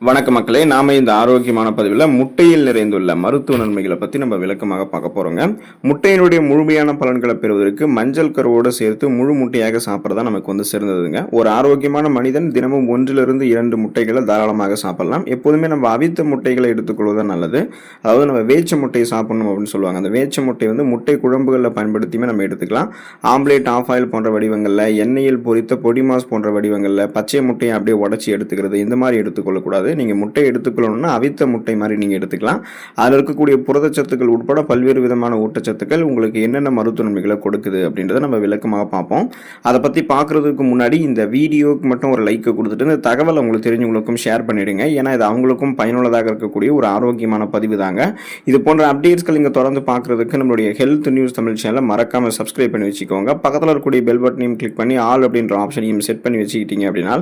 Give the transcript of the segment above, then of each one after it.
வணக்க மக்களே, நாம இந்த ஆரோக்கியமான பதிவில் முட்டையில் நிறைந்துள்ள மருத்துவ நன்மைகளை பற்றி நம்ம விளக்கமாக பார்க்க போகிறோங்க. முட்டையினுடைய முழுமையான பலன்களை பெறுவதற்கு மஞ்சள் கருவோடு சேர்த்து முழு முட்டையாக சாப்பிட்றதா நமக்கு சிறந்ததுங்க. ஒரு ஆரோக்கியமான மனிதன் தினமும் 1-2 முட்டைகளை தாராளமாக சாப்பிடலாம். எப்போதுமே நம்ம அவித்த முட்டைகளை எடுத்துக்கொள்வது நல்லது. அதாவது நம்ம வேச்ச முட்டையை சாப்பிடணும் அப்படின்னு சொல்லுவாங்க. அந்த வேச்ச முட்டை முட்டை குழம்புகளில் பயன்படுத்தியுமே நம்ம எடுத்துக்கலாம். ஆம்லேட், ஆஃப் ஆயில் போன்ற வடிவங்களில், எண்ணெயில் பொரித்த பொடி மாஸ் போன்ற வடிவங்களில், பச்சை முட்டையை அப்படியே உடச்சி எடுத்துக்கிறது, இந்த மாதிரி எடுத்துக்கொள்ளக்கூடாது. நீங்கள் முட்டை எடுத்துக்கொள்ளணும்னா அவித்த முட்டை மாதிரி நீங்கள் எடுத்துக்கலாம். அதில் இருக்கக்கூடிய புரதச்சத்துக்கள் உட்பட பல்வேறு விதமான ஊட்டச்சத்துக்கள் உங்களுக்கு என்னென்ன மருத்துவ நன்மைகளை கொடுக்குது அப்படின்றத நம்ம விளக்கமாக பார்ப்போம். அதை பற்றி பார்க்குறதுக்கு முன்னாடி இந்த வீடியோக்கு மட்டும் ஒரு லைக்கை கொடுத்துட்டு இந்த தகவலை உங்களுக்கு தெரிஞ்சவங்களுக்கும் ஷேர் பண்ணிவிடுங்க. ஏன்னா இது அவங்களுக்கும் பயனுள்ளதாக இருக்கக்கூடிய ஒரு ஆரோக்கியமான பதிவு தாங்க. இது போன்ற அப்டேட்ஸ்கள் இங்கே தொடர்ந்து பார்க்குறதுக்கு நம்மளுடைய ஹெல்த் நியூஸ் தமிழ் சேனலை மறக்காமல் சப்ஸ்கிரைப் பண்ணி வச்சுக்கோங்க. பக்கத்தில் இருக்கக்கூடிய பெல் பட்டனையும் கிளிக் பண்ணி ஆல் அப்படின்ற ஆப்ஷனையும் செட் பண்ணி வச்சுக்கிட்டீங்க அப்படின்னா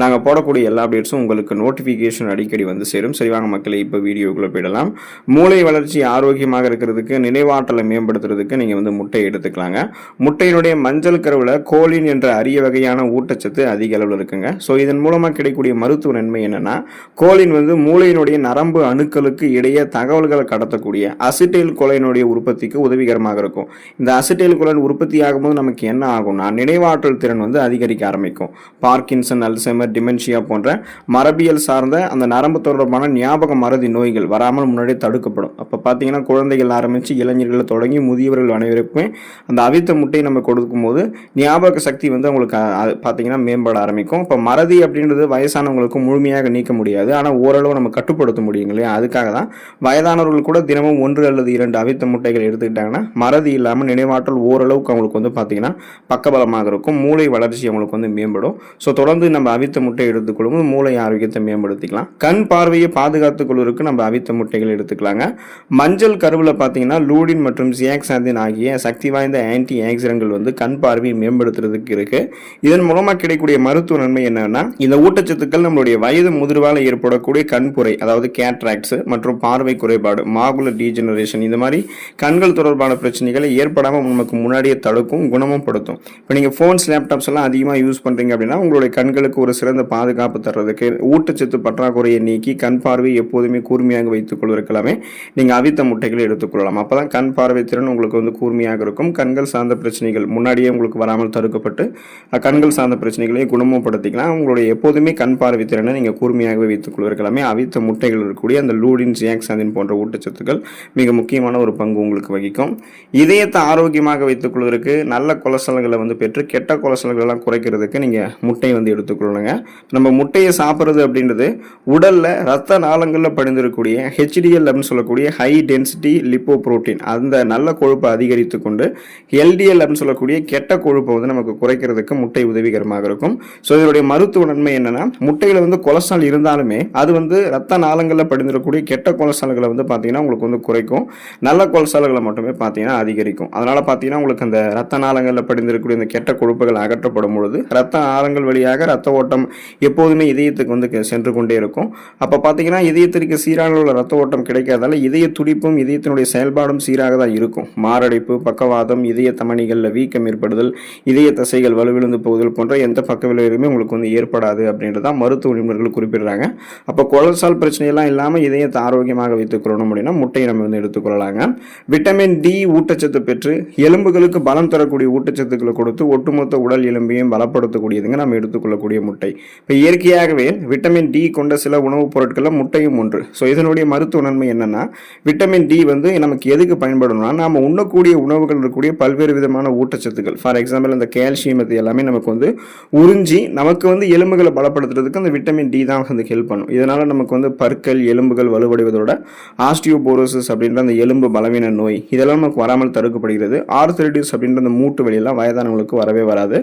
நாங்கள் போடக்கூடிய எல்லா அப்டேட்ஸும் உங்களுக்கு நோட்டிஃபிகேஷன் அடிக்கடி சேரும். சரி வாங்க மக்களே, இப்போ வீடியோக்குள்ள போயிடலாம். மூளை வளர்ச்சி ஆரோக்கியமாக இருக்கிறதுக்கு, நினைவாற்றலை மேம்படுத்துறதுக்கு நீங்க முட்டை எடுத்துக்கலாங்க. முட்டையினுடைய மஞ்சள் கருவுல கோலின் என்ற அரிய வகையான ஊட்டச்சத்து அதிக அளவில் இருக்குங்க. ஸோ இதன் மூலமா கிடைக்கக்கூடிய மருத்துவ நன்மை என்னன்னா, கோலின் மூளையினுடைய நரம்பு அணுக்களுக்கு இடையே தகவல்களை கடத்தக்கூடிய அசிட்டைல் கொலைனுடைய உற்பத்திக்கு உதவிகரமாக இருக்கும். இந்த அசிட்டைல் கொலைன் உற்பத்தி ஆகும்போது நமக்கு என்ன ஆகும்னா, நினைவாற்றல் திறன் அதிகரிக்க ஆரம்பிக்கும். பார்க்கின்சன், அல்சைமர், டிமென்ஷியா போன்ற மரபியல் சார்ந்த அந்த நரம்பு தொடர்பான ஞாபக மறதி நோய்கள் வராமல் முன்னாடியே தடுக்கப்படும். அப்போ பார்த்தீங்கன்னா குழந்தைகள் ஆரம்பித்து இளைஞர்கள் தொடங்கி முதியவர்கள் அனைவருக்குமே அந்த அவித்த முட்டையை நம்ம கொடுக்கும்போது ஞாபக சக்தி அவங்களுக்கு பார்த்தீங்கன்னா மேம்பட ஆரம்பிக்கும். இப்போ மறதி அப்படின்றது வயசானவங்களுக்கு முழுமையாக நீக்க முடியாது, ஆனால் ஓரளவு நம்ம கட்டுப்படுத்த முடியும் இல்லையா? அதுக்காக தான் வயதானவர்கள் கூட தினமும் 1 அல்லது 2 அவித்த முட்டைகள் எடுத்துக்கிட்டாங்கன்னா மறதி இல்லாமல் நினைவாற்றல் ஓரளவுக்கு அவங்களுக்கு பார்த்தீங்கன்னா பக்கபலமாக இருக்கும். மூளை வளர்ச்சி அவங்களுக்கு மேம்படும். ஸோ தொடர்ந்து நம்ம அவித்த முட்டை எடுத்துக்கொள்ளும்போது மூளை ஆரோக்கியத்தை மேம்படுத்திக்கலாம். கண் பார்வையை பாதுகாத்துக் கொள்வதற்கு நம்ம அவித்த முட்டைகள் எடுத்துக்கலாங்க. மஞ்சள் கருவில் பார்த்தீங்கன்னா லூடின் மற்றும் ஜியாக்சாந்தின் ஆகிய சக்தி வாய்ந்த ஆன்டி ஆக்சிடென்ட்கள் கண் பார்வையை மேம்படுத்துறதுக்கு இருக்கு. இதன் மூலமாக கிடைக்கக்கூடிய மருத்துவ நன்மை என்னன்னா, இந்த ஊட்டச்சத்துக்கள் நம்மளுடைய வயது முதிர்வால் ஏற்படக்கூடிய கண்புரை, அதாவது கேட்ராக்ட்ஸ் மற்றும் பார்வை குறைபாடு, மாகுலர் டீஜெனரேஷன், இந்த மாதிரி கண்கள் தொடர்பான பிரச்சனைகளை ஏற்படாமல் நமக்கு முன்னாடியே தடுக்கும், குணமும் படுத்தும். இப்போ நீங்கள் ஃபோன்ஸ், லேப்டாப்ஸ் எல்லாம் அதிகமாக யூஸ் பண்ணுறீங்க அப்படின்னா உங்களுடைய கண்களுக்கு ஒரு சிறந்த பாதுகாப்பு தர்றதுக்கு, ஊட்டச்சத்து பற்றாக்குறையை நீக்கி கண் பார்வை எப்போதுமே கூர்மையாக வைத்துக் கொள்வதற்கெல்லாமே நீங்கள் அவித்த முட்டைகளை எடுத்துக்கொள்ளலாம். அப்போ தான் கண் பார்வை திறன் உங்களுக்கு கூர்மையாக இருக்கும். கண்கள் சார்ந்த பிரச்சனைகள் முன்னாடியே உங்களுக்கு வராமல் தடுக்கப்பட்டு கண்கள் சார்ந்த பிரச்சனைகளையும் குணமும் படுத்திக்கலாம். உங்களுடைய எப்போதுமே கண் பார்வை திறனை நீங்கள் கூர்மையாகவே வைத்துக் கொள்வதற்கெல்லாமே அவித்த முட்டைகள் இருக்கக்கூடிய அந்த லூடின், ஜியாக்சாந்தின் போன்ற ஊட்டச்சத்துக்கள் மிக முக்கியமான ஒரு பங்கு உங்களுக்கு வகிக்கும். இதயத்தை ஆரோக்கியமாக வைத்துக் கொள்வதற்கு, நல்ல கொலஸ்ட்ரால்களை பெற்று கெட்ட கொலஸ்ட்ரால்கள் எல்லாம் குறைக்கிறதுக்கு நீங்கள் முட்டை எடுத்துக்கொள்ளுங்க. நம்ம முட்டையை சாப்பிட்றது அப்படின்றது உடல்ல ரத்த நாளங்களில் படிந்திருக்கக்கூடிய HDL அப்படின்னு சொல்லக்கூடிய ஹை டென்சிட்டி லிப்போ புரோட்டீன், அந்த நல்ல கொழுப்பை அதிகரித்து கொண்டு LDL அப்படின்னு சொல்லக்கூடிய கெட்ட கொழுப்பை நமக்கு குறைக்கிறதுக்கு முட்டை உதவிகரமாக இருக்கும். ஸோ இதனுடைய மருத்துவ நன்மை என்னன்னா, முட்டையில் கொலஸ்ட்ரால் இருந்தாலுமே அது ரத்த நாளங்களில் படிந்திருக்கக்கூடிய கெட்ட கொலஸ்ட்ரால்களை பார்த்தீங்கன்னா உங்களுக்கு குறைக்கும். நல்ல கொலஸ்ட்ரால்களை மட்டுமே பார்த்தீங்கன்னா அதிகரிக்கும். அதனால பார்த்தீங்கன்னா உங்களுக்கு அந்த ரத்த நாளங்களில் படிந்திருக்கக்கூடிய இந்த கெட்ட கொழுப்புகள் அகற்றப்படும் பொழுது ரத்த நாளங்கள் வழியாக ரத்த ஓட்டம் எப்போதுமே இதயத்துக்கு சென்று கொண்டே இருக்கும். அப்போ பார்த்தீங்கன்னா இதயத்திற்கு சீரான உள்ள ரத்த ஓட்டம் கிடைக்காதால இதய துடிப்பும் இதயத்தினுடைய செயல்பாடும் சீராக தான் இருக்கும். மாரடைப்பு, பக்கவாதம், இதய தமனிகளில் வீக்கம் ஏற்படுதல், இதய தசைகள் வலுவிழந்து போகுதல் போன்ற எந்த பக்க விளைவுமே உங்களுக்கு ஏற்படாது அப்படின்றதான் மருத்துவ நிபுணர்கள் குறிப்பிடுறாங்க. அப்போ கொலஸ்ட்ரால் பிரச்சனையெல்லாம் இல்லாமல் இதயத்தை ஆரோக்கியமாக வைத்துக்கொள்ளணும் அப்படின்னா முட்டையை நம்ம எடுத்துக்கொள்ளலாங்க. விட்டமின் டி ஊட்டச்சத்து பெற்று எலும்புகளுக்கு பலம் தரக்கூடிய ஊட்டச்சத்துக்களை கொடுத்து ஒட்டுமொத்த உடல் எலும்பையும் பலப்படுத்தக்கூடியதுங்க நம்ம எடுத்துக்கொள்ளக்கூடிய முட்டை. இப்போ இயற்கையாகவே விட்டமின் டி கொண்ட சில உணவுப் பொருட்களில் முட்டையும் ஒன்று. ஸோ இதனுடைய மருத்துவ நன்மை என்னன்னா, விட்டமின் டி நமக்கு எதுக்கு பயன்படணும்னா, நாம உண்ணக்கூடிய உணவுகள் இருக்கக்கூடிய பல்வேறு விதமான ஊட்டச்சத்துக்கள், ஃபார் எக்ஸாம்பிள் இந்த கால்சியம், இது எல்லாமே நமக்கு உறிஞ்சி நமக்கு எலும்புகளை பலப்படுத்துறதுக்கு அந்த விட்டமின் டி தான் ஹெல்ப் பண்ணும். இதனால நமக்கு பற்கள், எலும்புகள் வலுவடைவதோட ஆஸ்டியோபோரோசிஸ் அப்படின்ற அந்த எலும்பு பலவீன நோய் இதெல்லாம் நமக்கு வராமல் தடுக்கப்படுகிறது. ஆர்த்ரைட்டிஸ் அப்படின்ற அந்த மூட்டு வலியெல்லாம் வயதானவங்களுக்கு வரவே வராது.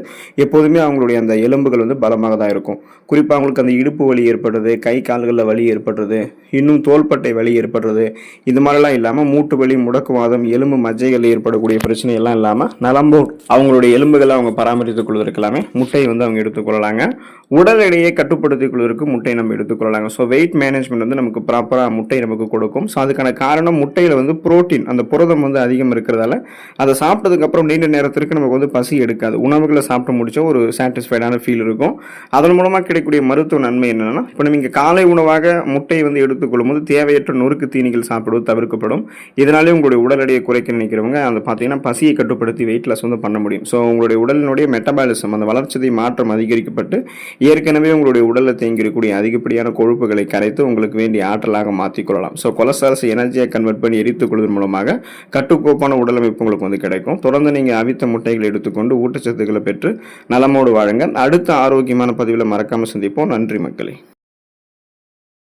எப்போதுமே அவங்களுடைய அந்த எலும்புகள் பலமாக தான் இருக்கும். குறிப்பாக அவங்களுக்கு அந்த இடுப்பு வலி ஏற்படுறது, கை கால்களில் வலி ஏற்படுறது, இன்னும் தோள்பட்டை வலி ஏற்படுறது, இது மாதிரிலாம் இல்லாமல் மூட்டு வலி, முடக்குவாதம், எலும்பு மஜ்ஜைகள் ஏற்படக்கூடிய பிரச்சனை எல்லாம் இல்லாமல் நலம்போ அவங்களுடைய எலும்புகளை அவங்க பராமரித்துக் கொள்வதற்கு எல்லாமே முட்டையை அவங்க எடுத்துக்கொள்ளலாங்க. உடல் எடையை கட்டுப்படுத்திக் கொள்வதற்கு முட்டை நம்ம எடுத்துக்கொள்ளலாங்க. ஸோ வெயிட் மேனேஜ்மெண்ட் நமக்கு ப்ராப்பராக முட்டை நமக்கு கொடுக்கும். ஸோ அதுக்கான காரணம் முட்டையில் புரோட்டீன், அந்த புரதம் அதிகம் இருக்கிறதால அதை சாப்பிட்டதுக்கு அப்புறம் நீண்ட நேரத்திற்கு நமக்கு பசி எடுக்காது. உணவுகளை சாப்பிட்டு முடிச்ச ஒரு சாட்டிஸ்ஃபைடான ஃபீல் இருக்கும். அதன் மூலமாக கிடைக்கக்கூடிய மருத்துவ நன்மை என்னன்னா, இப்போ நீங்கள் காலை உணவாக முட்டையை வந்து எடுத்துக்கொள்ளும் போது தேவையற்ற நொறுக்கு தீனிகள் சாப்பிடுவது தவிர்க்கப்படும். இதனாலே உங்களுடைய உடல் எடையை குறைக்க நினைக்கிறவங்க அந்த பார்த்தீங்கன்னா பசியை கட்டுப்படுத்தி வெயிட் லாஸ் வந்து பண்ண முடியும். ஸோ உங்களுடைய உடலினுடைய மெட்டபாலிசம் அந்த வளர்ச்சிதை மாற்றம் அதிகரிக்கப்பட்டு ஏற்கனவே உங்களுடைய உடலில் தேங்கியிருக்கக்கூடிய அதிகப்படியான கொழுப்புகளை கரைத்து உங்களுக்கு வேண்டிய ஆற்றலாக மாற்றிக்கொள்ளலாம். ஸோ கொலஸ்ட்ரால்ஸ் எனர்ஜியை கன்வெர்ட் பண்ணி எரித்துக் கொள்வதன் மூலமாக கட்டுக்கோப்பான உடலமைப்பு உங்களுக்கு வந்து கிடைக்கும். தொடர்ந்து நீங்கள் அவித்த முட்டைகளை எடுத்துக்கொண்டு ஊட்டச்சத்துக்களை பெற்று நலமோடு வாழுங்க. அடுத்த ஆரோக்கியமான பதிவில் மறக்காமல் சந்திப்போம். நன்றி மக்களே.